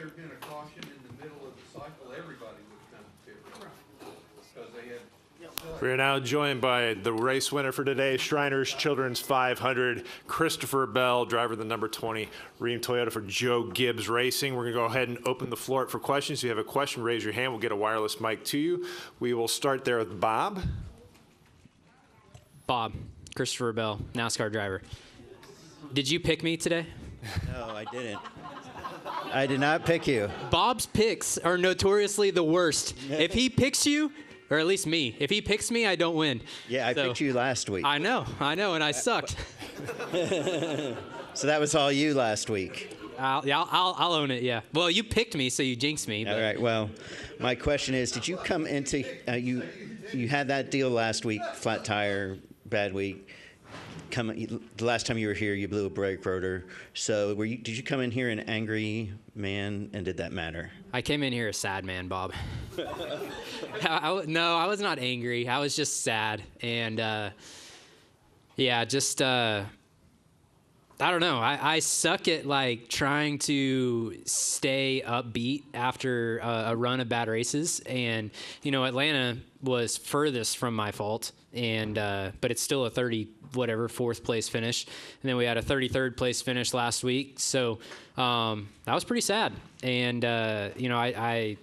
there'd been a caution in the middle of the cycle, everybody would have come to pit road because they had. We are now joined by the race winner for today, Shriners Children's 500, Christopher Bell, driver of the number 20 Rheem Toyota for Joe Gibbs Racing. We're going to go ahead and open the floor up for questions. If you have a question, raise your hand. We'll get a wireless mic to you. We will start there with Bob. Bob, Christopher Bell, NASCAR driver. Did you pick me today? No, I didn't. I did not pick you. Bob's picks are notoriously the worst. If he picks you, or at least me, if he picks me, I don't win. Yeah, I picked you last week. I know, and I sucked. So that was all you last week. I'll own it, yeah. Well, you picked me, so you jinxed me. But. All right, well, my question is, did you come into, you had that deal last week, flat tire, bad week. The last time you were here, you blew a brake rotor. So did you come in here an angry man, and did that matter? I came in here a sad man, Bob. No, I was not angry. I was just sad. And, I don't know. I suck at, like, trying to stay upbeat after a run of bad races. And, Atlanta was furthest from my fault. And but it's still a 4th place finish. And then we had a 33rd place finish last week. So that was pretty sad. And, I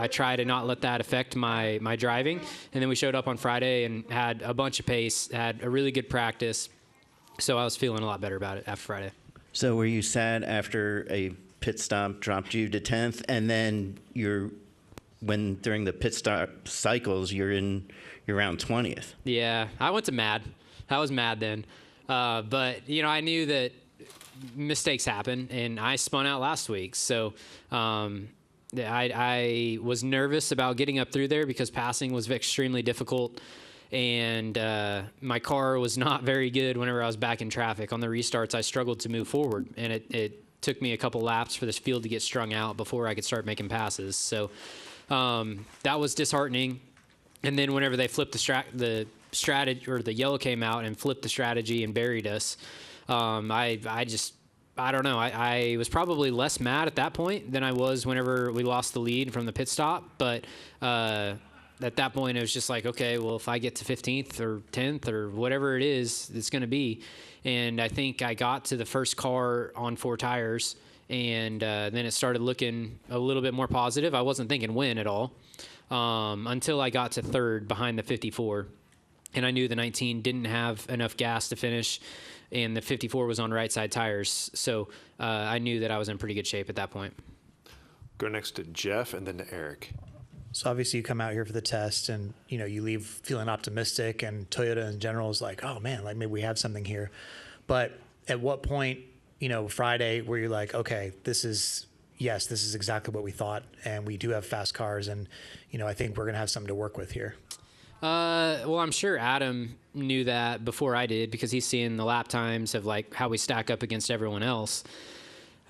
try to not let that affect my driving. And then we showed up on Friday and had a bunch of pace, had a really good practice. So I was feeling a lot better about it after Friday. So were you sad after a pit stop dropped you to 10th, and then during the pit stop cycles, you're around 20th? Yeah, I went to mad. I was mad then. But, I knew that mistakes happen, and I spun out last week. So I was nervous about getting up through there because passing was extremely difficult. And my car was not very good whenever I was back in traffic. On the restarts, I struggled to move forward, and it took me a couple laps for this field to get strung out before I could start making passes. So that was disheartening. And then whenever they flipped the strategy, or the yellow came out and flipped the strategy and buried us, I don't know. I was probably less mad at that point than I was whenever we lost the lead from the pit stop, but at that point, it was just like, okay, well, if I get to 15th or 10th or whatever it is, it's going to be. And I think I got to the first car on 4 tires, and then it started looking a little bit more positive. I wasn't thinking win at all until I got to 3rd behind the 54. And I knew the 19 didn't have enough gas to finish, and the 54 was on right side tires. So I knew that I was in pretty good shape at that point. Go next to Jeff and then to Eric. So obviously you come out here for the test and, you leave feeling optimistic, and Toyota in general is like, oh man, like maybe we have something here. But at what point, Friday, where you're like, okay, this is exactly what we thought, and we do have fast cars, and, I think we're going to have something to work with here. Well, I'm sure Adam knew that before I did, because he's seeing the lap times of like how we stack up against everyone else.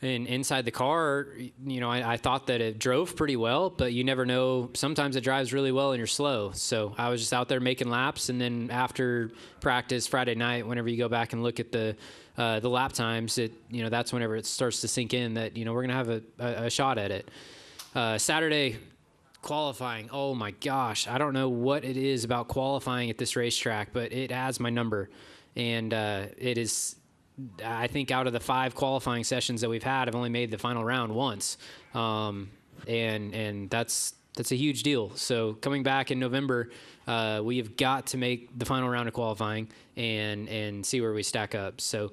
And inside the car, I thought that it drove pretty well, but you never know. Sometimes it drives really well and you're slow. So I was just out there making laps. And then after practice Friday night, whenever you go back and look at the lap times, that's whenever it starts to sink in that, we're going to have a shot at it. Saturday qualifying. Oh my gosh. I don't know what it is about qualifying at this racetrack, but it adds my number. And it is, I think out of the 5 qualifying sessions that we've had, I've only made the final round once. And that's a huge deal. So coming back in November, we have got to make the final round of qualifying and see where we stack up. So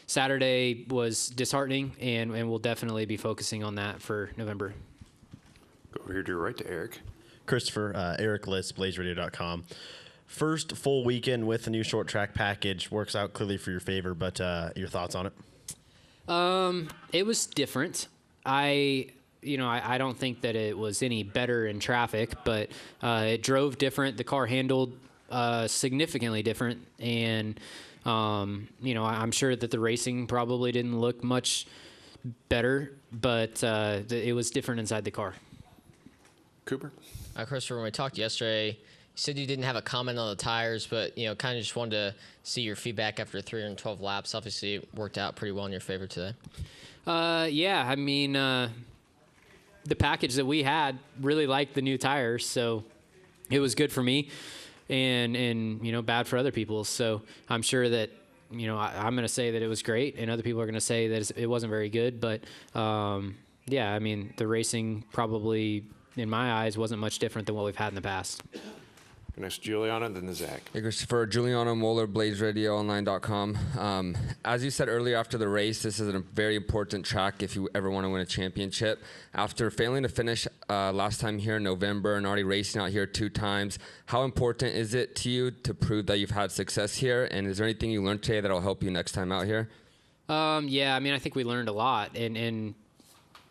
Saturday was disheartening, and we'll definitely be focusing on that for November. Go over here to your right to Eric. Christopher, Eric List, BlazeRadio.com. First full weekend with the new short track package works out clearly for your favor, but your thoughts on it? It was different. I don't think that it was any better in traffic, but it drove different. The car handled significantly different, and I'm sure that the racing probably didn't look much better, but it was different inside the car. Cooper? Christopher, when we talked yesterday, you said you didn't have a comment on the tires, but kind of just wanted to see your feedback after 312 laps. Obviously, it worked out pretty well in your favor today. Yeah, I mean, the package that we had really liked the new tires, so it was good for me and bad for other people. So I'm sure that, I'm going to say that it was great, and other people are going to say that it wasn't very good. But, yeah, I mean, the racing probably, in my eyes, wasn't much different than what we've had in the past. Next, Juliana, then the Zach. Hey, Christopher. Juliana Moeller, BladesRadioOnline.com. As you said earlier after the race, this is a very important track if you ever want to win a championship. After failing to finish last time here in November and already racing out here 2 times, how important is it to you to prove that you've had success here? And is there anything you learned today that will help you next time out here? Yeah, I mean, I think we learned a lot, and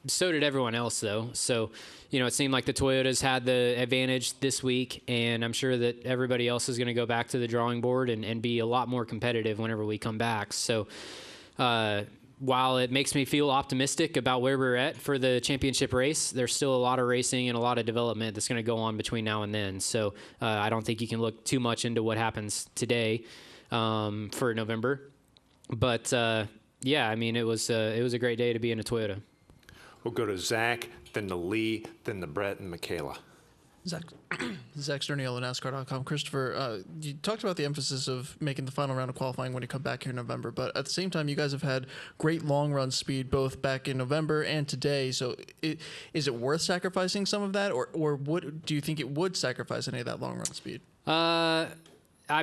so did everyone else, though. So, it seemed like the Toyotas had the advantage this week, and I'm sure that everybody else is going to go back to the drawing board and be a lot more competitive whenever we come back. So, while it makes me feel optimistic about where we're at for the championship race, there's still a lot of racing and a lot of development that's going to go on between now and then. So, I don't think you can look too much into what happens today for November. But, yeah, I mean, it was a great day to be in a Toyota. We'll go to Zach, then to Lee, then to Brett and Michaela. Zach Sterniel, NASCAR.com. Christopher, you talked about the emphasis of making the final round of qualifying when you come back here in November, but at the same time, you guys have had great long run speed both back in November and today. So is it worth sacrificing some of that, or do you think it would sacrifice any of that long run speed? I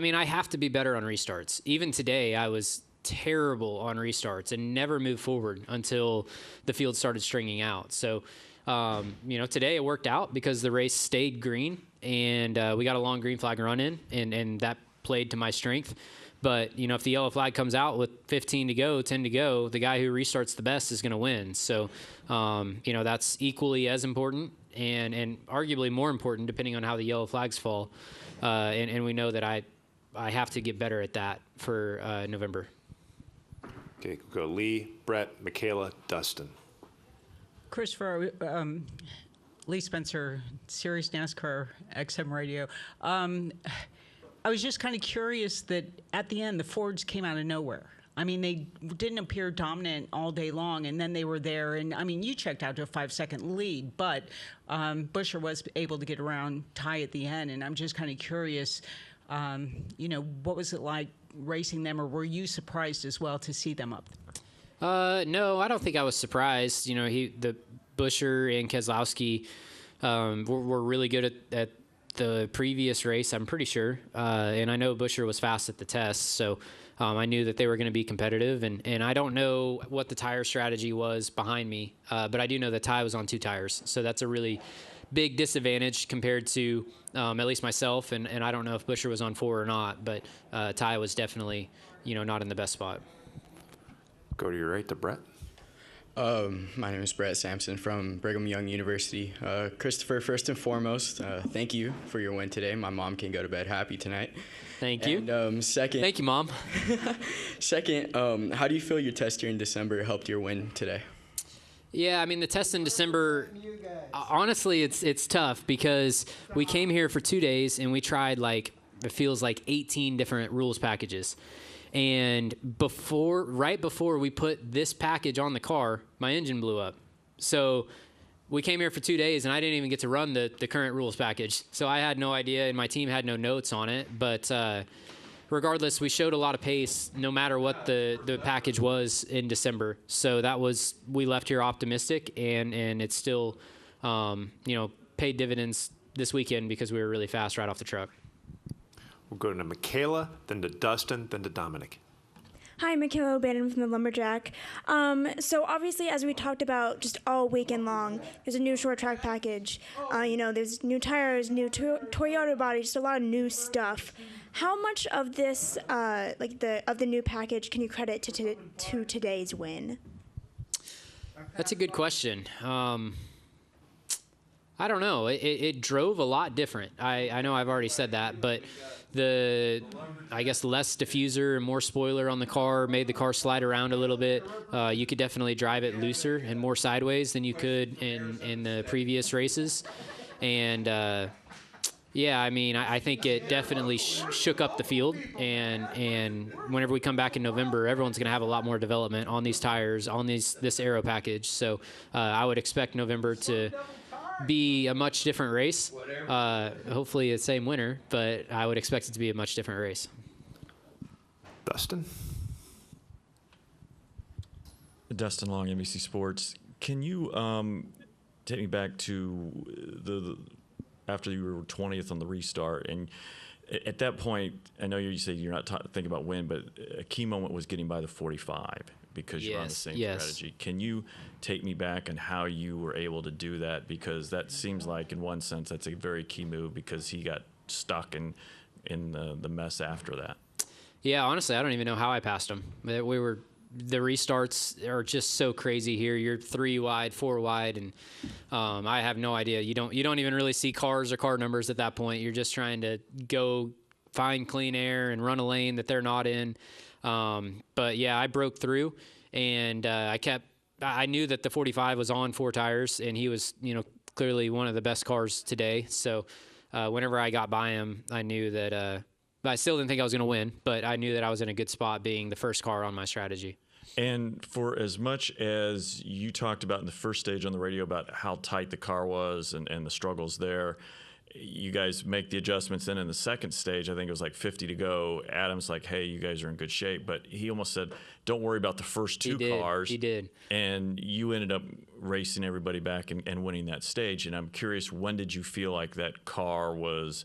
mean, I have to be better on restarts. Even today, I was terrible on restarts and never moved forward until the field started stringing out. So, today it worked out because the race stayed green and we got a long green flag run in, and that played to my strength. But, if the yellow flag comes out with 15 to go, 10 to go, the guy who restarts the best is going to win. So, that's equally as important and arguably more important depending on how the yellow flags fall. And we know that I have to get better at that for November. Okay, we'll go Lee, Brett, Michaela, Dustin. Christopher, Lee Spencer, Sirius NASCAR XM Radio. I was just kind of curious that at the end, the Fords came out of nowhere. I mean, they didn't appear dominant all day long, and then they were there. And, I mean, you checked out to a 5-second lead, but Buescher was able to get around Ty at the end. And I'm just kind of curious, what was it like racing them, or were you surprised as well to see them up there? No, I don't think I was surprised. The Buescher and Keselowski were really good at the previous race, I'm pretty sure. And I know Buescher was fast at the test, so I knew that they were going to be competitive. And I don't know what the tire strategy was behind me, but I do know that Ty was on 2 tires, so that's a really big disadvantage compared to at least myself, and I don't know if Buescher was on 4 or not, but Ty was definitely not in the best spot. Go to your right to Brett. My name is Brett Sampson from Brigham Young University. Christopher, first and foremost, thank you for your win today. My mom can go to bed happy tonight. Thank you. And second, thank you, Mom. Second, how do you feel your test here in December helped your win today? Yeah, I mean, the test in December, honestly, it's tough because we came here for 2 days and we tried it feels like 18 different rules packages. And right before we put this package on the car, my engine blew up. So we came here for 2 days and I didn't even get to run the current rules package. So I had no idea and my team had no notes on it. But regardless, we showed a lot of pace no matter what the package was in December. So we left here optimistic, and it's still, paid dividends this weekend because we were really fast right off the truck. We'll go to Michaela, then to Dustin, then to Dominic. Hi, Michaela O'Bannon from the Lumberjack. So obviously, as we talked about just all weekend long, there's a new short track package. There's new tires, new Toyota body, just a lot of new stuff. How much of this, of the new package, can you credit to today's win? That's a good question. I don't know. It drove a lot different. I know I've already said that, but I guess less diffuser and more spoiler on the car made the car slide around a little bit. You could definitely drive it looser and more sideways than you could in the previous races. And Yeah, I mean, I think it definitely shook up the field, and whenever we come back in November, everyone's going to have a lot more development on these tires, on this aero package. So I would expect November to be a much different race. Hopefully the same winner, but I would expect it to be a much different race. Dustin? Dustin Long, NBC Sports. Can you take me back to the after you were 20th on the restart, and at that point, I know you say you're not thinking about win, but a key moment was getting by the 45 because you're on the same strategy. Can you take me back on how you were able to do that? Because that seems like, in one sense, that's a very key move because he got stuck in the mess after that. Yeah, honestly, I don't even know how I passed him. The restarts are just so crazy here. You're 3 wide, 4 wide, and I have no idea. You don't even really see cars or car numbers at that point. You're just trying to go find clean air and run a lane that they're not in. But yeah, I broke through, and I knew that the 45 was on 4 tires, and he was, clearly one of the best cars today. So whenever I got by him, I knew that. I still didn't think I was going to win, but I knew that I was in a good spot being the first car on my strategy. And for as much as you talked about in the first stage on the radio about how tight the car was and the struggles there, you guys make the adjustments. Then in the second stage, I think it was like 50 to go. Adam's like, hey, you guys are in good shape. But he almost said, don't worry about the first 2 cars. He did. And you ended up racing everybody back and winning that stage. And I'm curious, when did you feel like that car was,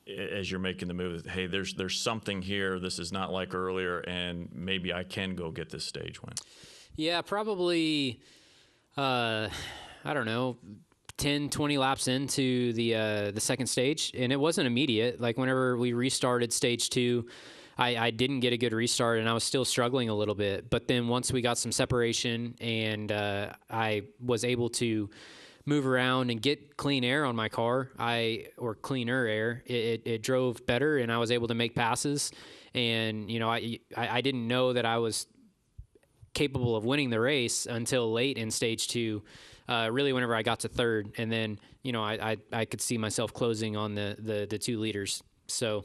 as you're making the move, hey, there's something here, this is not like earlier, and maybe I can go get this stage win? Yeah, probably, I don't know, 10, 20 laps into the second stage, and it wasn't immediate. Like whenever we restarted stage 2, I didn't get a good restart, and I was still struggling a little bit. But then once we got some separation and I was able to move around and get clean air on my car, or cleaner air, it drove better, and I was able to make passes. And I didn't know that I was capable of winning the race until late in stage 2, really whenever I got to third, and then I could see myself closing on the 2 leaders. So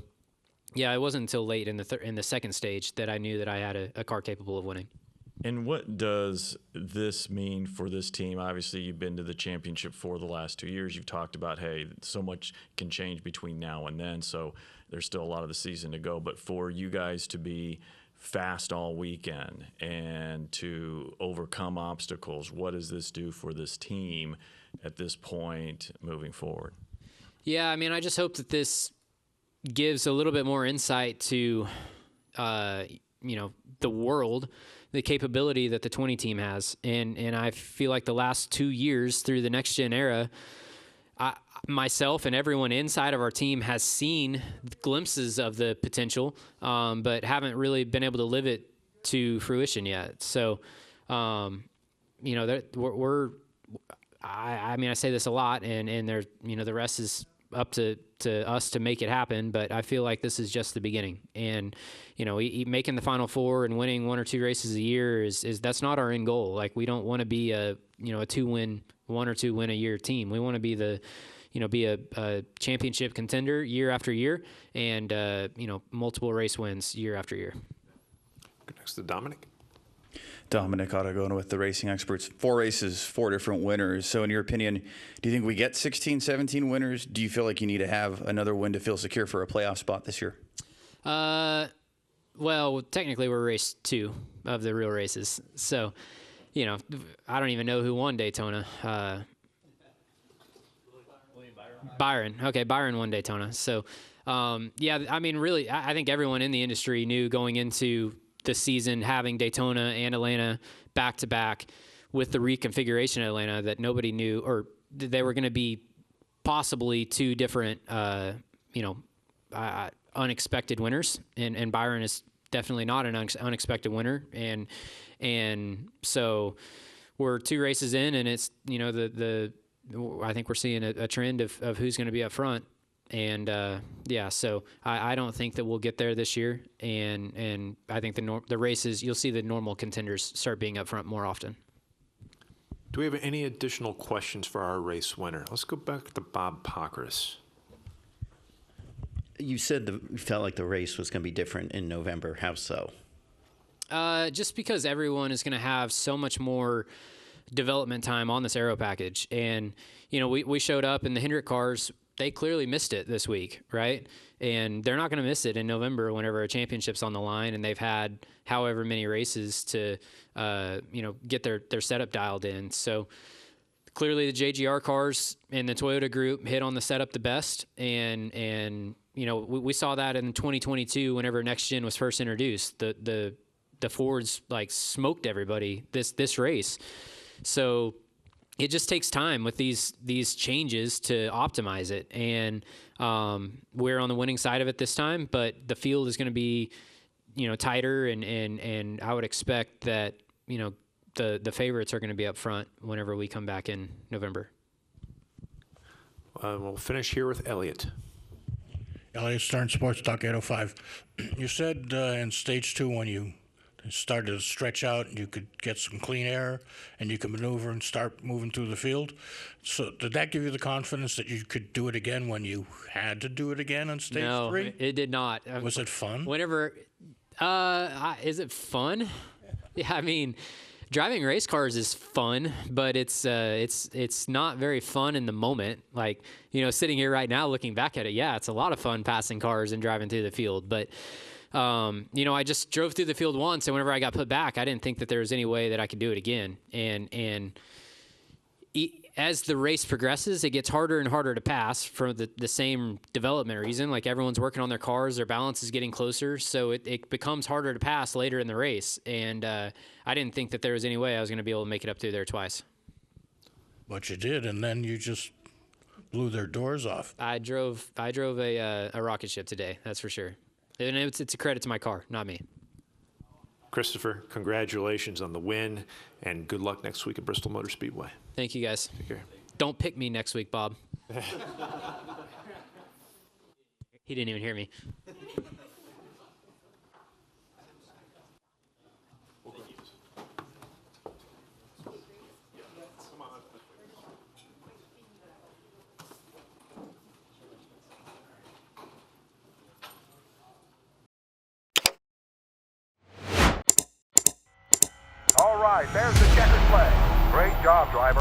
yeah, it wasn't until late in the second stage that I knew that I had a car capable of winning. And what does this mean for this team? Obviously, you've been to the championship for the last 2 years. You've talked about, hey, so much can change between now and then, so there's still a lot of the season to go. But for you guys to be fast all weekend and to overcome obstacles, what does this do for this team at this point moving forward? Yeah, I mean, I just hope that this gives a little bit more insight to, the world, the capability that the 20 team has. And I feel like the last 2 years through the next gen era, myself and everyone inside of our team has seen glimpses of the potential, but haven't really been able to live it to fruition yet. So, I say this a lot, and there, the rest is up to us to make it happen, but I feel like this is just the beginning. And making the Final Four and winning 1 or 2 races a year is that's not our end goal. Like, we don't want to be a 2-win, 1 or 2 win a year team. We want to be be a championship contender year after year, and multiple race wins year after year. Next to Dominic. Dominic Ottagona with the Racing Experts. 4 races, 4 different winners. So in your opinion, do you think we get 16, 17 winners? Do you feel like you need to have another win to feel secure for a playoff spot this year? Well, technically we're race 2 of the real races. So, I don't even know who won Daytona. Byron. Okay, Byron won Daytona. So, really, I think everyone in the industry knew going into the season, having Daytona and Atlanta back to back with the reconfiguration of Atlanta, that nobody knew, or they were going to be possibly 2 different, unexpected winners. And Byron is definitely not an unexpected winner. And so we're 2 races in, and it's, I think we're seeing a trend of who's going to be up front. And so I don't think that we'll get there this year, and I think the races, you'll see the normal contenders start being up front more often. Do we have any additional questions for our race winner? Let's go back to Bob Pockrass. You said you felt like the race was going to be different in November. How so? Just because everyone is going to have so much more development time on this aero package. And, we showed up and the Hendrick cars, they clearly missed it this week, right? And they're not going to miss it in November whenever a championship's on the line and they've had however many races to, get their setup dialed in. So clearly the JGR cars and the Toyota group hit on the setup the best. And we saw that in 2022 whenever Next Gen was first introduced. The Fords smoked everybody this race. So it just takes time with these changes to optimize it. And we're on the winning side of it this time, but the field is going to be, tighter. And I would expect that, the favorites are going to be up front whenever we come back in November. We'll finish here with Elliot. Elliot Stern, Sports Talk 805. You said in stage 2 when you started to stretch out and you could get some clean air and you could maneuver and start moving through the field. So did that give you the confidence that you could do it again when you had to do it again on stage 3? No, it did not. Was it fun? Whenever, is it fun? Yeah, I mean, driving race cars is fun, but it's not very fun in the moment. Sitting here right now looking back at it, yeah, it's a lot of fun passing cars and driving through the field. But, I just drove through the field once, and whenever I got put back, I didn't think that there was any way that I could do it again. And as the race progresses, it gets harder and harder to pass for the same development reason. Everyone's working on their cars, their balance is getting closer, so it becomes harder to pass later in the race. And I didn't think that there was any way I was going to be able to make it up through there twice. But you did, and then you just blew their doors off. I drove a rocket ship today, that's for sure. And it's a credit to my car, not me. Christopher, congratulations on the win, and good luck next week at Bristol Motor Speedway. Thank you, guys. Take care. Don't pick me next week, Bob. He didn't even hear me. All right, there's the checkered flag. Great job, driver.